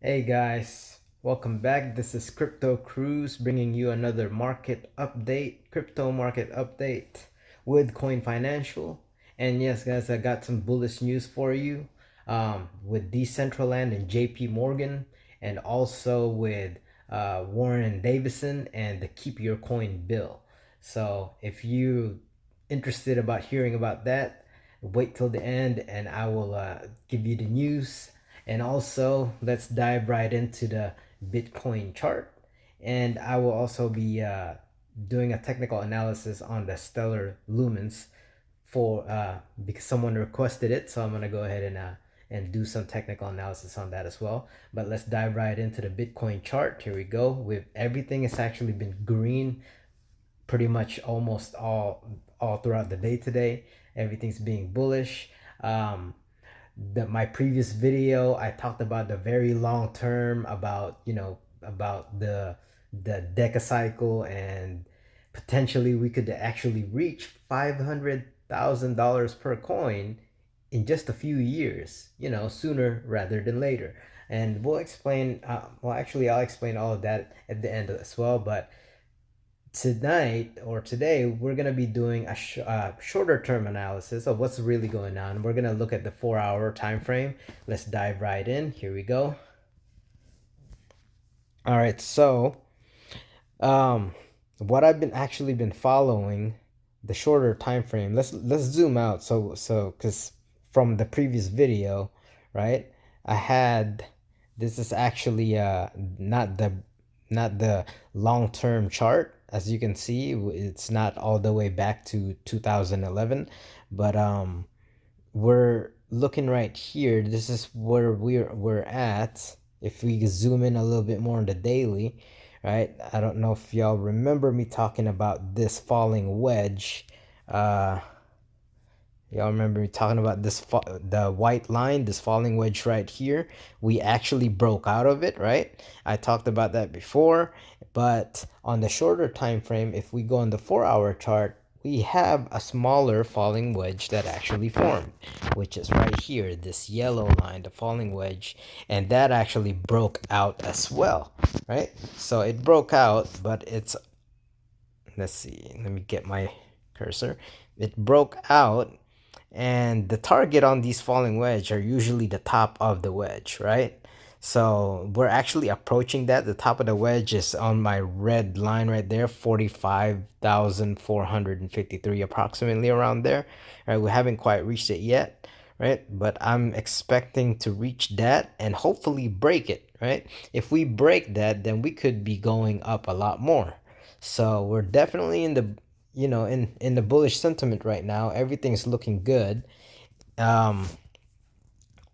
Hey guys, welcome back. This is CryptoCruz bringing you another crypto market update with CoinFinancial. And yes, guys, I got some bullish news for you with Decentraland and JP Morgan, and also with Warren Davison and the Keep Your Coin bill. So if you interested about hearing about that, wait till the end and I will give you the news. And also, let's dive right into the Bitcoin chart. And I will also be doing a technical analysis on the stellar lumens for because someone requested it. So I'm gonna go ahead and do some technical analysis on that as well. But let's dive right into the Bitcoin chart. Here we go. With everything has actually been green pretty much almost all throughout the day today. Everything's being bullish. My previous video, I talked about the very long term, about about the decacycle, and potentially we could actually reach $500,000 per coin in just a few years, sooner rather than later. And we'll explain, well, actually, I'll explain all of that at the end as well. But tonight or today, we're going to be doing a shorter term analysis of what's really going on. We're going to look at the 4 hour time frame. Let's dive right in. Here we go. All right, so um what I've been following, the shorter time frame. Let's zoom out. So because from the previous video, right, I had, this is actually not the long-term chart. As you can see, it's not all the way back to 2011, but we're looking right here. This is where we're at. If we zoom in a little bit more on the daily, right? I don't know if y'all remember me talking about this falling wedge. uh Y'all remember me talking about the white line, this falling wedge right here. We actually broke out of it, right? I talked about that before. But on the shorter time frame, if we go on the 4 hour chart, we have a smaller falling wedge that actually formed, which is right here, this yellow line, the falling wedge, and that actually broke out as well, right? So it broke out, but it's, let's see, let me get my cursor. It broke out, and the target on these falling wedge are usually the top of the wedge, right? So we're actually approaching that. The top of the wedge is on my red line right there, 45,453, approximately around there. Right, we haven't quite reached it yet, right? But I'm expecting to reach that and hopefully break it, right? If we break that, then we could be going up a lot more. So we're definitely in the, in the bullish sentiment right now. Everything's looking good. um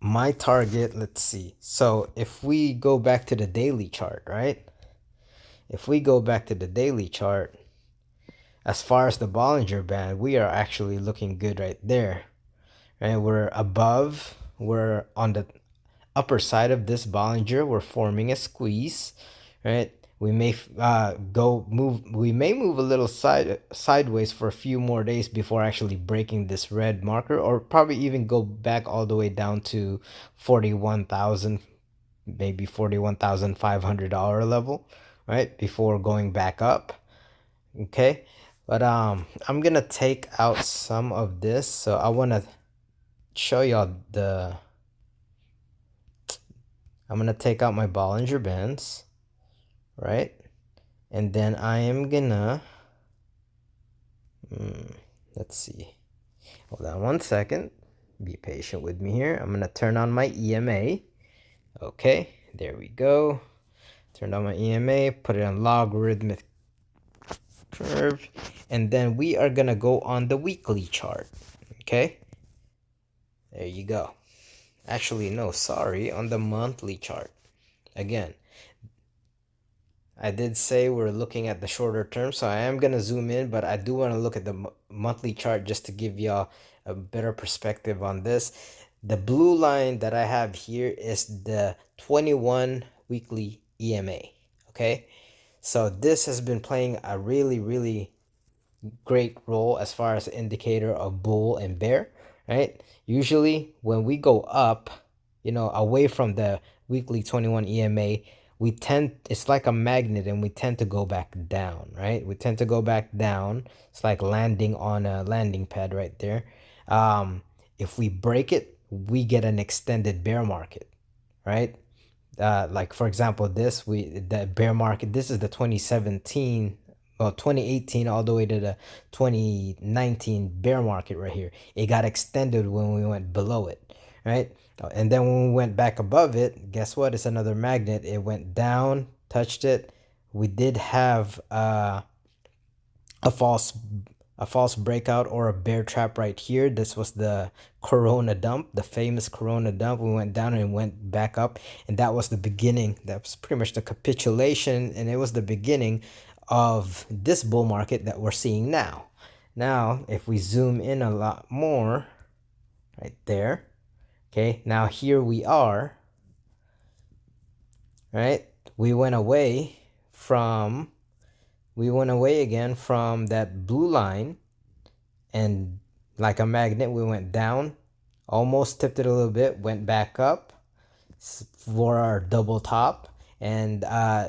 my target, let's see. So if we go back to the daily chart, right? If we go back to the daily chart, as far as the Bollinger Band, we are actually looking good right there, right? We're on the upper side of this Bollinger. We're forming a squeeze, right? We may move a little sideways for a few more days before actually breaking this red marker, or probably even go back all the way down to 41,000, maybe $41,500 level, right, before going back up. Okay, but I'm gonna take out some of this, so I want to show y'all the, I'm gonna take out my Bollinger Bands, right? And then I am gonna, let's see. Hold on one second. Be patient with me here. I'm gonna turn on my EMA. Okay, there we go. Turn on my EMA, put it on logarithmic curve, and then we are gonna go on the weekly chart. Okay, there you go. Actually, no, sorry, on the monthly chart. Again, I did say we're looking at the shorter term, so I am going to zoom in, but I do want to look at the monthly chart just to give y'all a better perspective on this. The blue line that I have here is the 21 weekly EMA, okay? So this has been playing a really, really great role as far as an indicator of bull and bear, right? Usually when we go up, away from the weekly 21 EMA, it's like a magnet, and we tend to go back down, right? We tend to go back down. It's like landing on a landing pad right there. If we break it, we get an extended bear market, right? Like for example, the bear market, this is the 2017, well, 2018 all the way to the 2019 bear market right here. It got extended when we went below it, right? And then when we went back above it, guess what? It's another magnet. It went down, touched it. We did have a false a false breakout or a bear trap right here. This was the Corona dump, the famous Corona dump. We went down and went back up, and that was the beginning. That was pretty much the capitulation, and it was the beginning of this bull market that we're seeing now. Now, if we zoom in a lot more, right there, okay, now here we are, right? We went away again from that blue line, and like a magnet, we went down, almost tipped it a little bit, went back up for our double top. And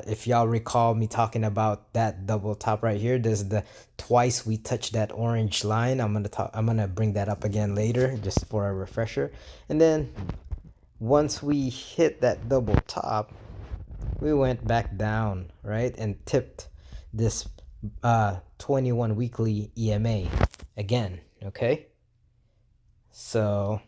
if y'all recall me talking about that double top right here, there's the twice we touched that orange line. I'm gonna bring that up again later just for a refresher. And then once we hit that double top, we went back down, right, and tipped this 21 weekly EMA again. Okay, so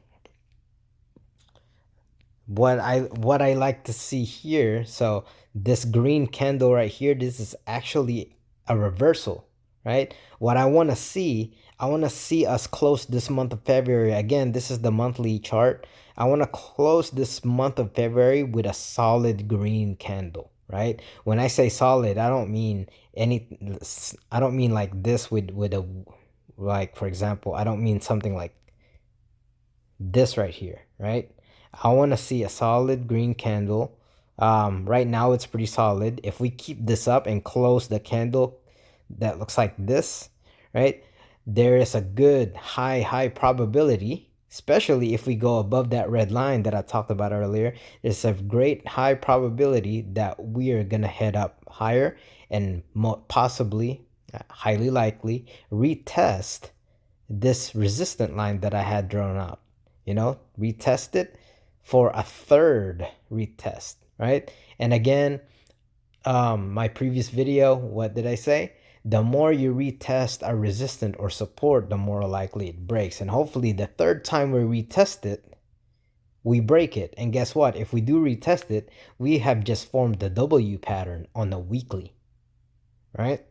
what I like to see here, so this green candle right here, this is actually a reversal, right? What I want to see, us close this month of February. Again, this is the monthly chart. I want to close this month of February with a solid green candle, right? When I say solid, I don't mean like this with a, like for example, I don't mean something like this right here, right? I want to see a solid green candle. Right now it's pretty solid. If we keep this up and close the candle that looks like this, right, there is a good high probability, especially if we go above that red line that I talked about earlier. There's a great high probability that we are gonna head up higher and possibly, highly likely, retest this resistant line that I had drawn up. Retest it for a third retest, right? And again, my previous video, what did I say? The more you retest a resistance or support, the more likely it breaks. And hopefully the third time we retest it, we break it. And guess what? If we do retest it, we have just formed the W pattern on the weekly, right?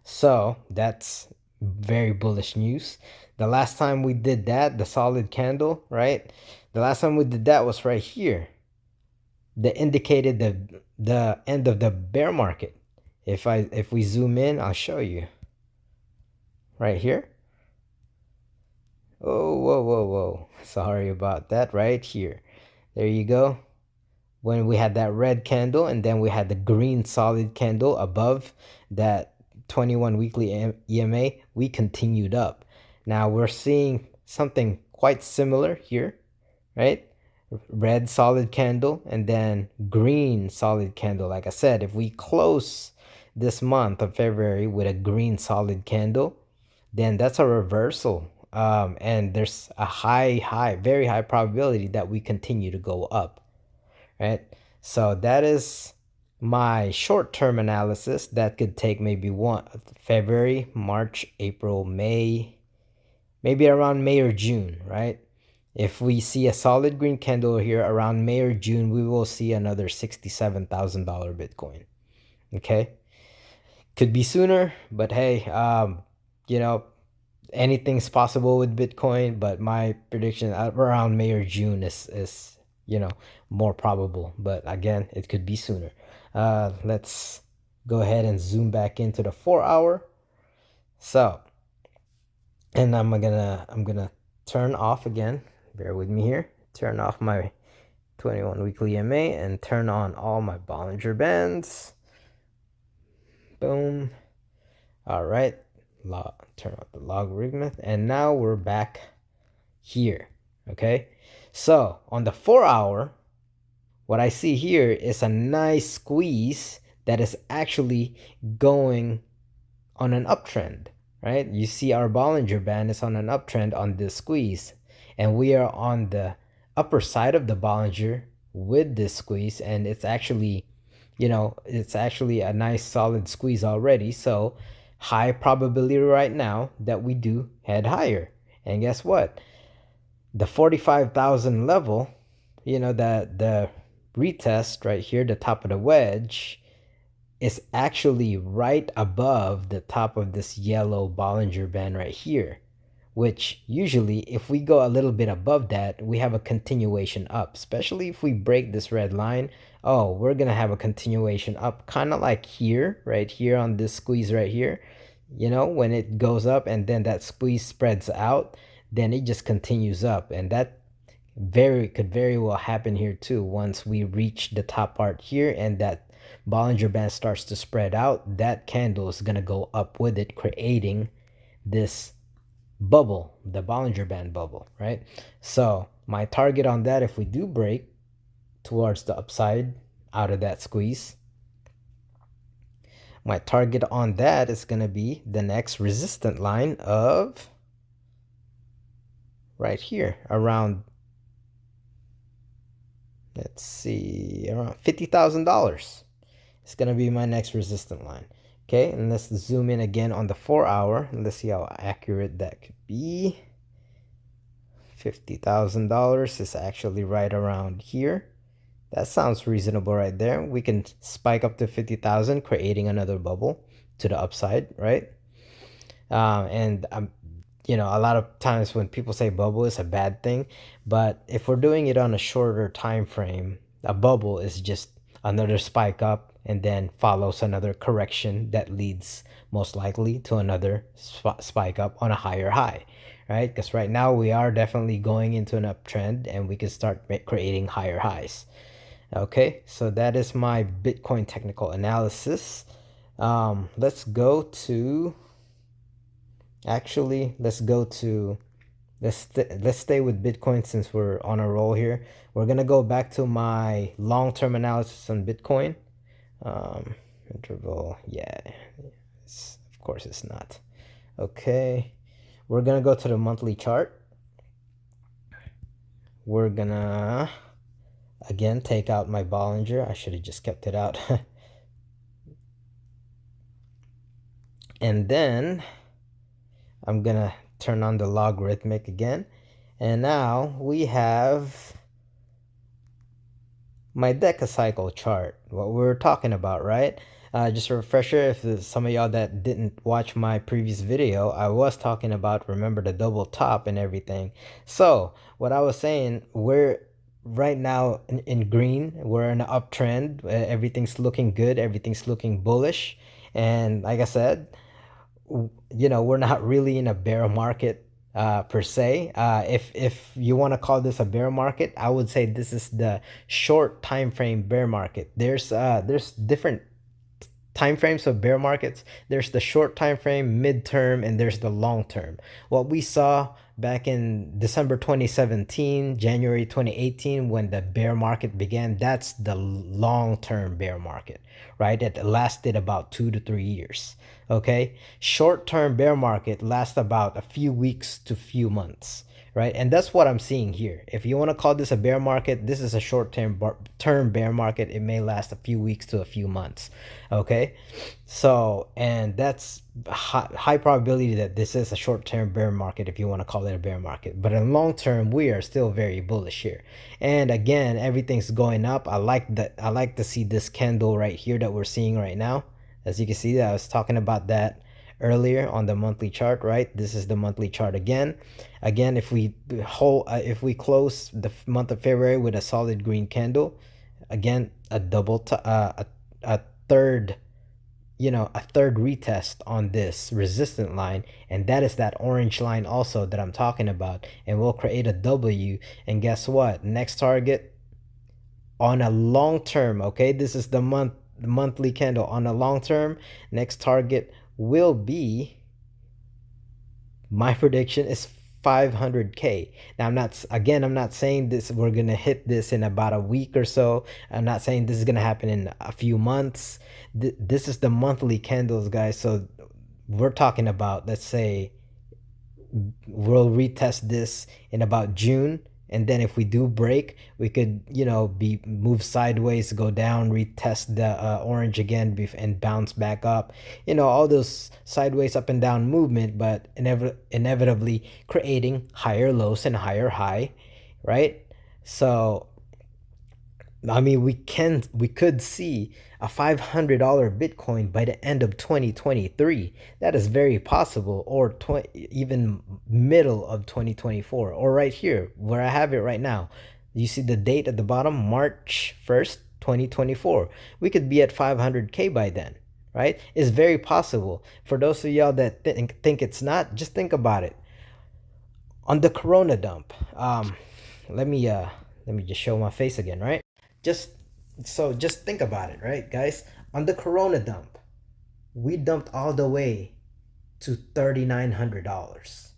So that's very bullish news. The last time we did that, the solid candle, right? The last time we did that was right here. That indicated the end of the bear market. If we zoom in, I'll show you. Right here. Oh, whoa. Sorry about that. Right here. There you go. When we had that red candle, and then we had the green solid candle above that 21 weekly EMA, we continued up. Now we're seeing something quite similar here, right? Red solid candle and then green solid candle. Like I said, if we close this month of February with a green solid candle, then that's a reversal. And there's a very high probability that we continue to go up, right? So that is my short-term analysis. That could take maybe February, March, April, May, maybe around May or June, right? If we see a solid green candle here around May or June, we will see another $67,000 Bitcoin. Okay, could be sooner, but hey, anything's possible with Bitcoin. But my prediction around May or June is more probable. But again, it could be sooner. Let's go ahead and zoom back into the 4-hour. So, and I'm gonna turn off again. Bear with me here. Turn off my 21 weekly EMA and turn on all my Bollinger Bands. Boom. All right. Turn off the logarithmic, and now we're back here. Okay, so on the 4-hour, what I see here is a nice squeeze that is actually going on an uptrend, right? You see our Bollinger Band is on an uptrend on this squeeze, and we are on the upper side of the Bollinger with this squeeze, and it's actually, it's actually a nice solid squeeze already. So high probability right now that we do head higher. And guess what? The 45,000 level, the retest right here, the top of the wedge, is actually right above the top of this yellow Bollinger Band right here, which usually if we go a little bit above that, we have a continuation up, especially if we break this red line. Oh, we're gonna have a continuation up, kind of like here, right here on this squeeze right here. When it goes up and then that squeeze spreads out, then it just continues up, and that could very well happen here too. Once we reach the top part here and that Bollinger Band starts to spread out, that candle is gonna go up with it, creating this bubble, the Bollinger Band bubble, right? So my target on that, if we do break towards the upside out of that squeeze, my target on that is going to be the next resistant line of right here around, let's see, around $50,000. It's going to be my next resistant line. Okay, and let's zoom in again on the 4-hour and let's see how accurate that could be. $50,000 is actually right around here. That sounds reasonable right there. We can spike up to 50,000, creating another bubble to the upside, right? And a lot of times when people say bubble is a bad thing, but if we're doing it on a shorter time frame, a bubble is just another spike up and then follows another correction that leads most likely to another spike up on a higher high, right? Because right now we are definitely going into an uptrend and we can start creating higher highs. Okay, so that is my Bitcoin technical analysis. Let's go to, actually, let's stay with Bitcoin since we're on a roll here. We're gonna go back to my long-term analysis on Bitcoin. Interval, yeah, of course it's not. Okay, we're gonna go to the monthly chart. We're gonna again take out my Bollinger. I should have just kept it out. And then I'm gonna turn on the logarithmic again, and now we have my decacycle chart, what we were talking about, right? Just a refresher, if some of y'all that didn't watch my previous video, I was talking about, remember, the double top and everything. So what I was saying, we're right now in green, we're in an uptrend, everything's looking good, everything's looking bullish, and like I said, we're not really in a bear market per se. If you want to call this a bear market, I would say this is the short time frame bear market. There's different time frames of bear markets. There's the short time frame, midterm, and there's the long term. What we saw back in December 2017, January 2018, when the bear market began, that's the long term bear market, right? It lasted about 2 to 3 years. Okay, short term bear market lasts about a few weeks to few months, right? And that's what I'm seeing here. If you want to call this a bear market, this is a short-term bear market. It may last a few weeks to a few months. Okay, so, and that's high probability that this is a short-term bear market if you want to call it a bear market. But in long term, we are still very bullish here. And again, everything's going up. I like that. I like to see this candle right here that we're seeing right now. As you can see, I was talking about that earlier on the monthly chart, right? This is the monthly chart again. If we close the month of February with a solid green candle, again, a third retest on this resistant line, and that is that orange line also that I'm talking about, and we'll create a W. And guess what? Next target on a long term, okay, this is the monthly candle. On a long term, next target will be, my prediction is 500K. Now I'm not saying this we're gonna hit this in about a week or so. I'm not saying this is gonna happen in a few months. This is the monthly candles, guys. So we're talking about, let's say we'll retest this in about June, and then if we do break, we could, be move sideways, go down, retest the orange again, and bounce back up. All those sideways up and down movement, but inevitably creating higher lows and higher high, right? So I mean, we could see a $500 Bitcoin by the end of 2023. That is very possible, or even middle of 2024, or right here where I have it right now. You see the date at the bottom, March 1st, 2024. We could be at 500K by then, right? It's very possible. For those of y'all that think it's not, just think about it. On the Corona dump, let me just show my face again, right? Just just think about it, right, guys? On the Corona dump, we dumped all the way to $3,900.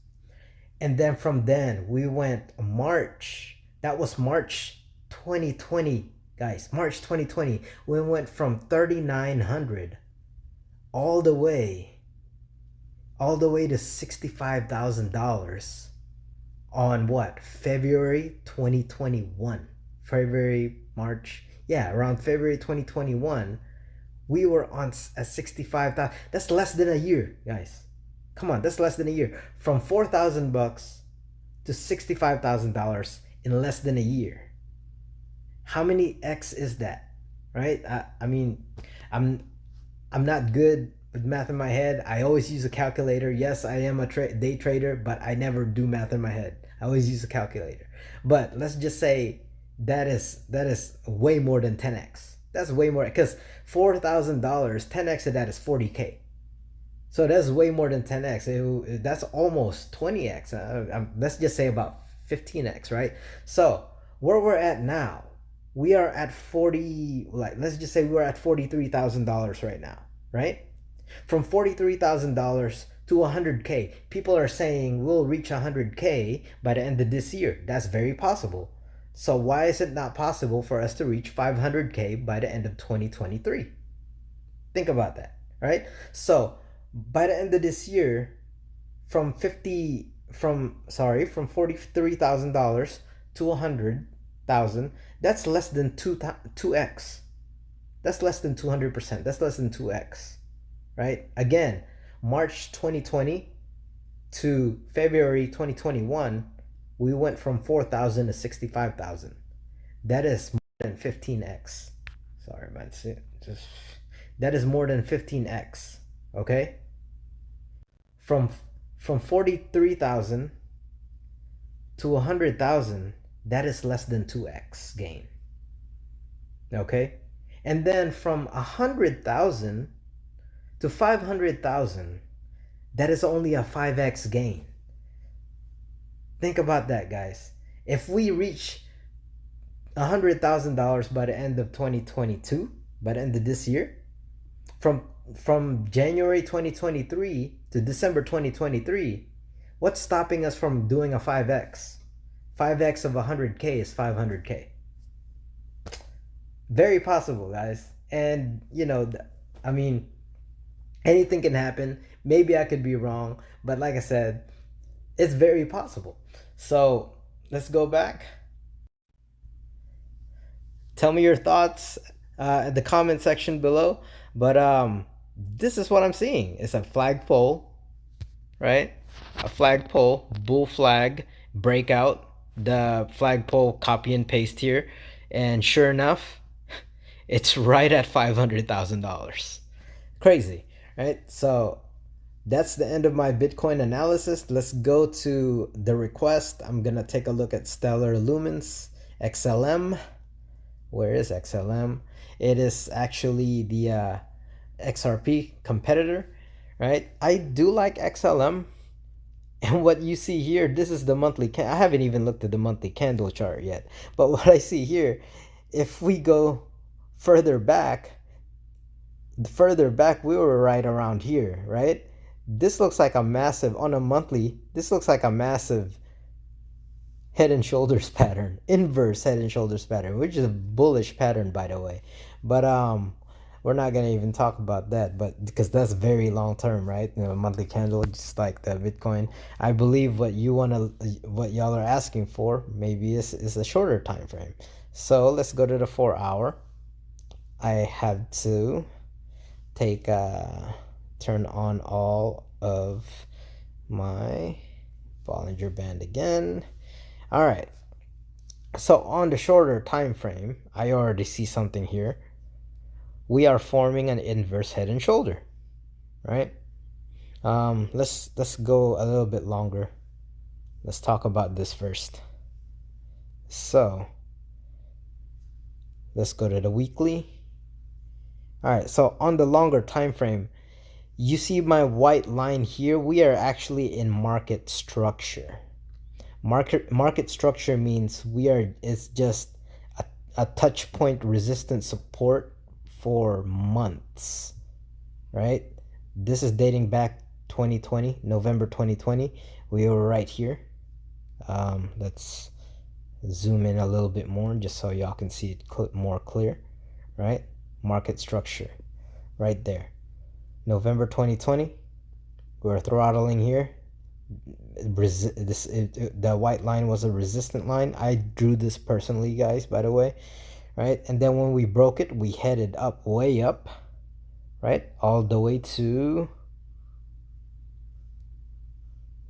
And then from then we went March. That was March 2020, guys. March 2020. We went from 3,900 all the way to $65,000 on what? February 2021. February, March, yeah, around February 2021, we were on at 65,000. That's less than a year, guys. Come on, that's less than a year. From $4,000 to $65,000 in less than a year. How many X is that, right? I mean, I'm not good with math in my head. I always use a calculator. Yes, I am a day trader, but I never do math in my head. I always use a calculator. But let's just say that is way more than 10x. That's way more, because $4,000, 10x of that is 40K. So that's way more than 10x. That's almost 20x. Let's just say about 15x, right? So where we're at now, we are at 40. Like, let's just say we're at $43,000 right now, right? From $43,000 to 100K. People are saying we'll reach 100K by the end of this year. That's very possible. So why is it not possible for us to reach 500K by the end of 2023? Think about that, right? So by the end of this year, from $43,000 to 100,000, that's less than 2x. That's less than 200%. That's less than 2x, right? Again, March 2020 to February 2021, we went from 4,000 to 65,000. That is more than 15x. Sorry, man. That is more than 15x. Okay? From 43,000 to 100,000, that is less than 2x gain. Okay? And then from 100,000 to 500,000, that is only a 5x gain. Think about that, guys. If we reach $100,000 by the end of 2022, by the end of this year, from January 2023 to December 2023, what's stopping us from doing a 5x? 5x of 100K is 500K. Very possible, guys. And, I mean, anything can happen. Maybe I could be wrong, but like I said, it's very possible. So let's go back. Tell me your thoughts in the comment section below. But this is what I'm seeing. It's a flagpole, right? A flagpole, bull flag, breakout. The flagpole, copy and paste here. And sure enough, it's right at $500,000. Crazy, right? So that's the end of my Bitcoin analysis. Let's go to the request. I'm going to take a look at Stellar Lumens, XLM. Where is XLM? It is actually the XRP competitor, right? I do like XLM. And what you see here, this is the monthly I haven't even looked at the monthly candle chart yet. But what I see here, if we go further back, we were right around here, right? This looks like a massive, on a monthly, this looks like a massive head and shoulders pattern, inverse head and shoulders pattern, which is a bullish pattern, by the way. But we're not gonna even talk about that, but because that's very long term, right? You know, monthly candle, just like the Bitcoin. I believe what what y'all are asking for, maybe is a shorter time frame. So let's go to the 4 hour. I have to take turn on all of my Bollinger Band again. All right. So on the shorter time frame, I already see something here. We are forming an inverse head and shoulder, right? Let's go a little bit longer. Let's talk about this first. So let's go to the weekly. All right. So on the longer time frame, you see my white line here. We are actually in market structure. Market structure means it's just a touch point resistance support for months, right? This is dating back 2020, November 2020. We were right here. Let's zoom in a little bit more just so y'all can see it more clear, right? Market structure right there. November 2020, we're throttling here. The white line was a resistant line. I drew this personally, guys, by the way, right? And then when we broke it, we headed up, way up, right? All the way to,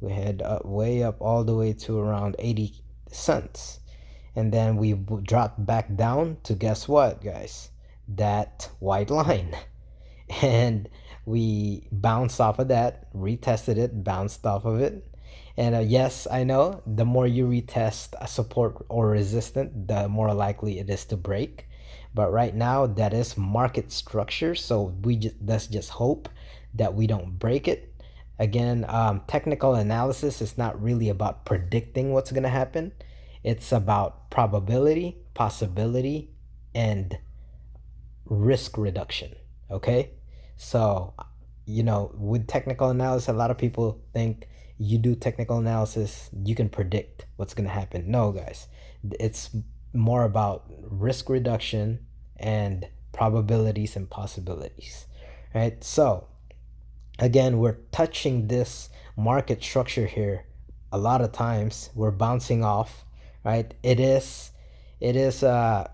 we head up, way up, all the way to around 80 cents. And then we dropped back down to, guess what, guys? That white line. And we bounced off of that, retested it, bounced off of it. And yes, I know the more you retest a support or resistance, the more likely it is to break. But right now, that is market structure. So let's just hope that we don't break it. Again, technical analysis is not really about predicting what's going to happen. It's about probability, possibility, and risk reduction. Okay? So, with technical analysis, a lot of people think you do technical analysis, you can predict what's going to happen. No, guys. It's more about risk reduction and probabilities and possibilities, right? So, again, we're touching this market structure here. A lot of times we're bouncing off, right? It is the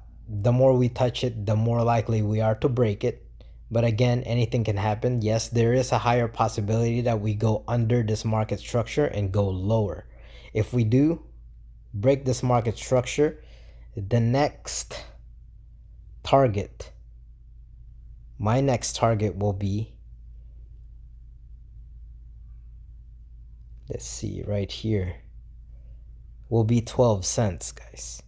more we touch it, the more likely we are to break it. But again, anything can happen. Yes, there is a higher possibility that we go under this market structure and go lower. If we do break this market structure, the next target, my next target will be, let's see, right here, will be 12 cents, guys.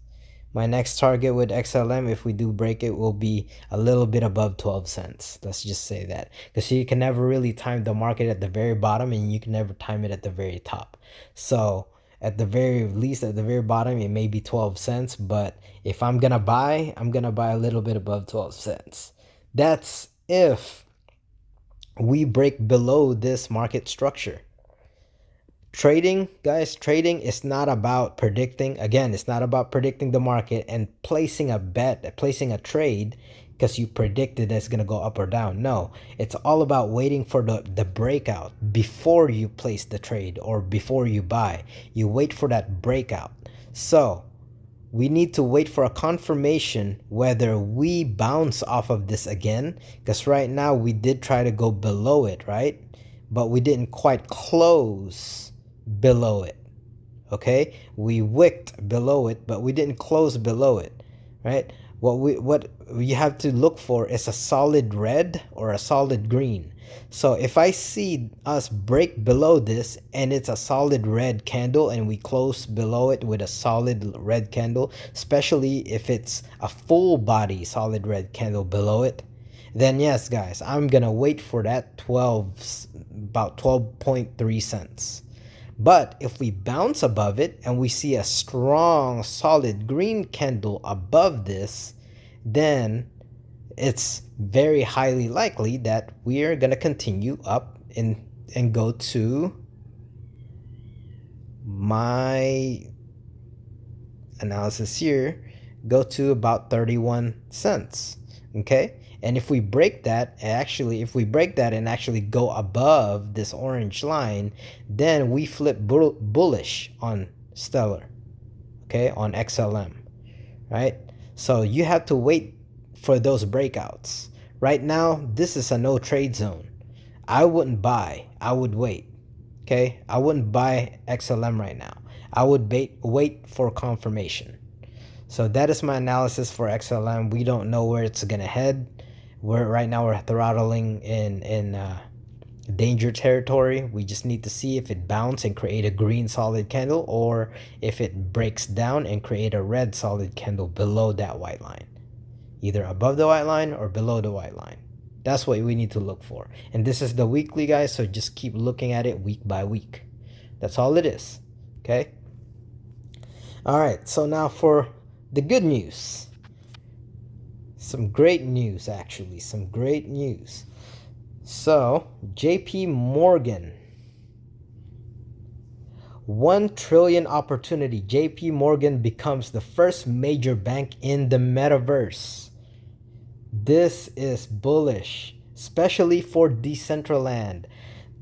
My next target with XLM, if we do break it, will be a little bit above 12 cents. Let's just say that. Because you can never really time the market at the very bottom, and you can never time it at the very top. So at the very least, at the very bottom, it may be 12 cents. But if I'm going to buy, I'm going to buy a little bit above 12 cents. That's if we break below this market structure. Trading, guys, trading is not about predicting. Again, it's not about predicting the market and placing a bet, placing a trade because you predicted it's going to go up or down. No, it's all about waiting for the breakout before you place the trade or before you buy. You wait for that breakout. So we need to wait for a confirmation whether we bounce off of this again, because right now we did try to go below it, right? But we didn't quite close below it. Okay, we wicked below it, but we didn't close below it, right? What we have to look for is a solid red or a solid green. So if I see us break below this and it's a solid red candle and we close below it with a solid red candle, especially if it's a full body solid red candle below it, then yes, guys, I'm gonna wait for that about 12.3 cents. But if we bounce above it and we see a strong, solid green candle above this, then it's very highly likely that we are going to continue up in and go to my analysis here, go to about 31 cents. Okay, and if we break that, and actually go above this orange line, then we flip bullish on Stellar, okay, on XLM, right? So you have to wait for those breakouts. Right now, this is a no trade zone. I wouldn't buy, I would wait. Okay, I wouldn't buy XLM right now. I would wait for confirmation. So that is my analysis for XLM. We don't know where it's gonna head. Right now we're throttling in danger territory. We just need to see if it bounces and create a green solid candle, or if it breaks down and create a red solid candle below that white line, either above the white line or below the white line. That's what we need to look for. And this is the weekly, guys, so just keep looking at it week by week. That's all it is. Okay. All right, so now for the good news. Some great news, actually. Some great news. So, JP Morgan. 1 trillion opportunity. JP Morgan becomes the first major bank in the metaverse. This is bullish, especially for Decentraland.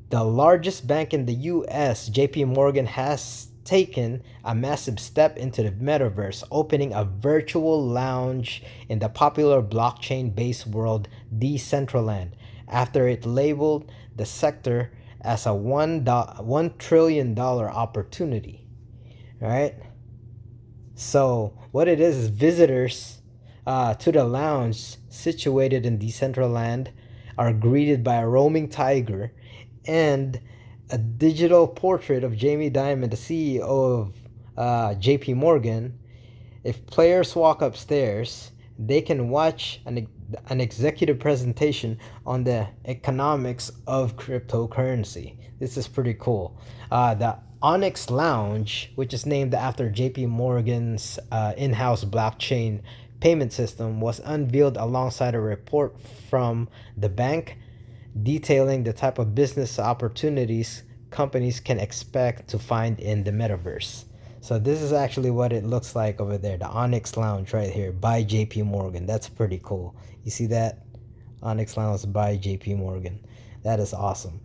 The largest bank in the US, JP Morgan, has taken a massive step into the metaverse, opening a virtual lounge in the popular blockchain-based world Decentraland, after it labeled the sector as a $1 trillion opportunity. All right? So what it is visitors to the lounge situated in Decentraland are greeted by a roaming tiger and a digital portrait of Jamie Dimon, the CEO of JP Morgan. If players walk upstairs, they can watch an executive presentation on the economics of cryptocurrency. This is pretty cool. The Onyx Lounge, which is named after JP Morgan's in-house blockchain payment system, was unveiled alongside a report from the bank detailing the type of business opportunities companies can expect to find in the metaverse. So this is actually what it looks like over there, the Onyx Lounge right here by JP Morgan. That's pretty cool. You see that? Onyx Lounge by JP Morgan. That is awesome.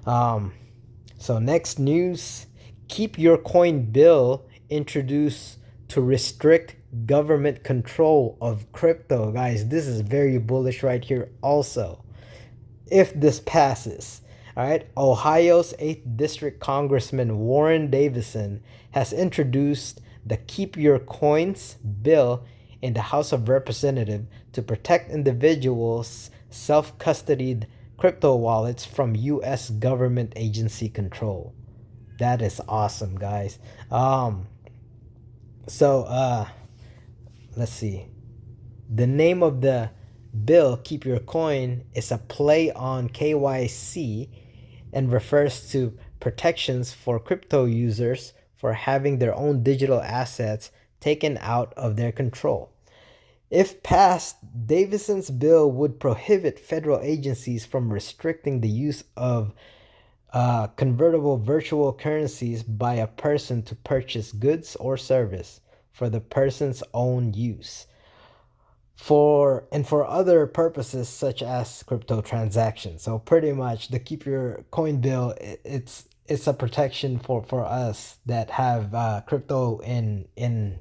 So next news, keep your coin bill introduced to restrict government control of crypto. Guys, this is very bullish right here also. If this passes, all right, Ohio's 8th District Congressman Warren Davison has introduced the Keep Your Coins bill in the House of Representatives to protect individuals' self-custodied crypto wallets from U.S. government agency control. That is awesome, guys. Let's see. The name of the bill, Keep Your Coin, is a play on KYC and refers to protections for crypto users for having their own digital assets taken out of their control. If passed, Davison's bill would prohibit federal agencies from restricting the use of convertible virtual currencies by a person to purchase goods or service for the person's own use, for other purposes such as crypto transactions. So pretty much the Keep Your Coin bill, it's a protection for us that have crypto in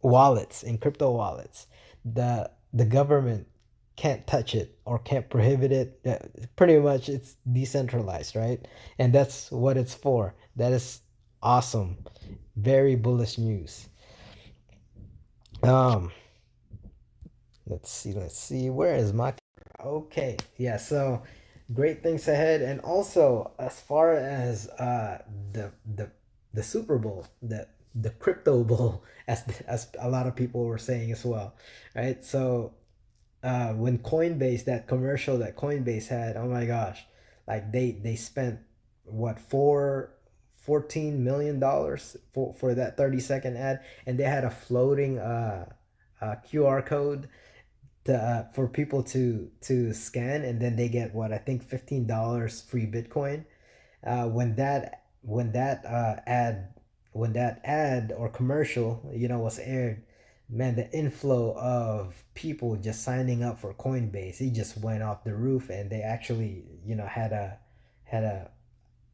wallets, in crypto wallets. The government can't touch it or can't prohibit it. Pretty much it's decentralized, right? And that's what it's for. That is awesome. Very bullish news. Let's see, where is my, okay, yeah, so great things ahead. And also, as far as the Super Bowl, the crypto bowl, as a lot of people were saying as well, right? So when Coinbase, that commercial that Coinbase had, oh my gosh, like they spent what, $14 million for that 30-second ad, and they had a floating QR code for people to scan, and then they get what, I think $15 free Bitcoin. when that ad or commercial, was aired, man, the inflow of people just signing up for Coinbase, it just went off the roof, and they actually, had a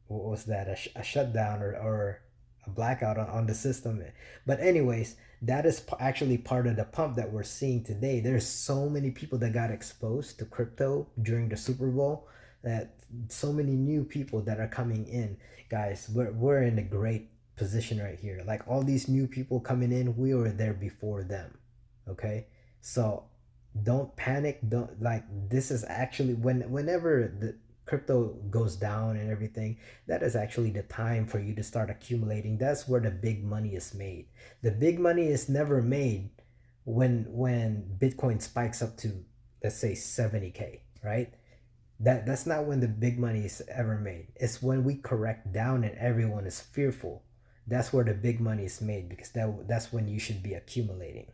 what was that, a shutdown, or a blackout on the system. But anyways, that is actually part of the pump that we're seeing today. There's so many people that got exposed to crypto during the Super Bowl, that so many new people that are coming in. Guys, we're in a great position right here. Like, all these new people coming in, we were there before them. Okay, so don't panic. Don't, like, this is actually, whenever the crypto goes down and everything, that is actually the time for you to start accumulating. That's where the big money is made. The big money is never made when Bitcoin spikes up to, let's say, 70K, right? That's not when the big money is ever made. It's when we correct down and everyone is fearful. That's where the big money is made, because that's when you should be accumulating.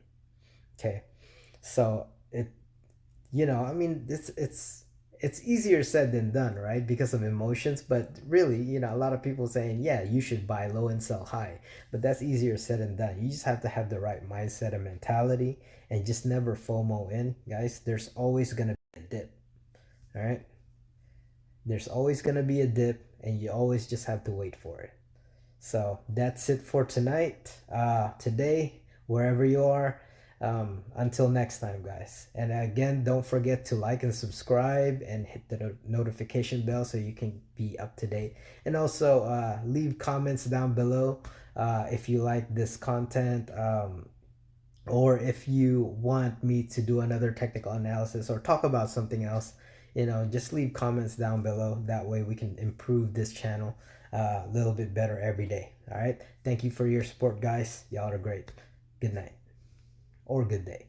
Okay, so I mean, it's easier said than done, right? Because of emotions. But really, a lot of people saying, yeah, you should buy low and sell high, but that's easier said than done. You just have to have the right mindset and mentality, and just never FOMO in, guys. There's always gonna be a dip. All right, there's always gonna be a dip, and you always just have to wait for it. So that's it for tonight, today, wherever you are. Until next time, guys. And again, don't forget to like and subscribe, and hit the notification bell so you can be up to date. And also, leave comments down below if you like this content. Or if you want me to do another technical analysis or talk about something else, just leave comments down below. That way we can improve this channel a little bit better every day. All right. Thank you for your support, guys. Y'all are great. Good night or good day.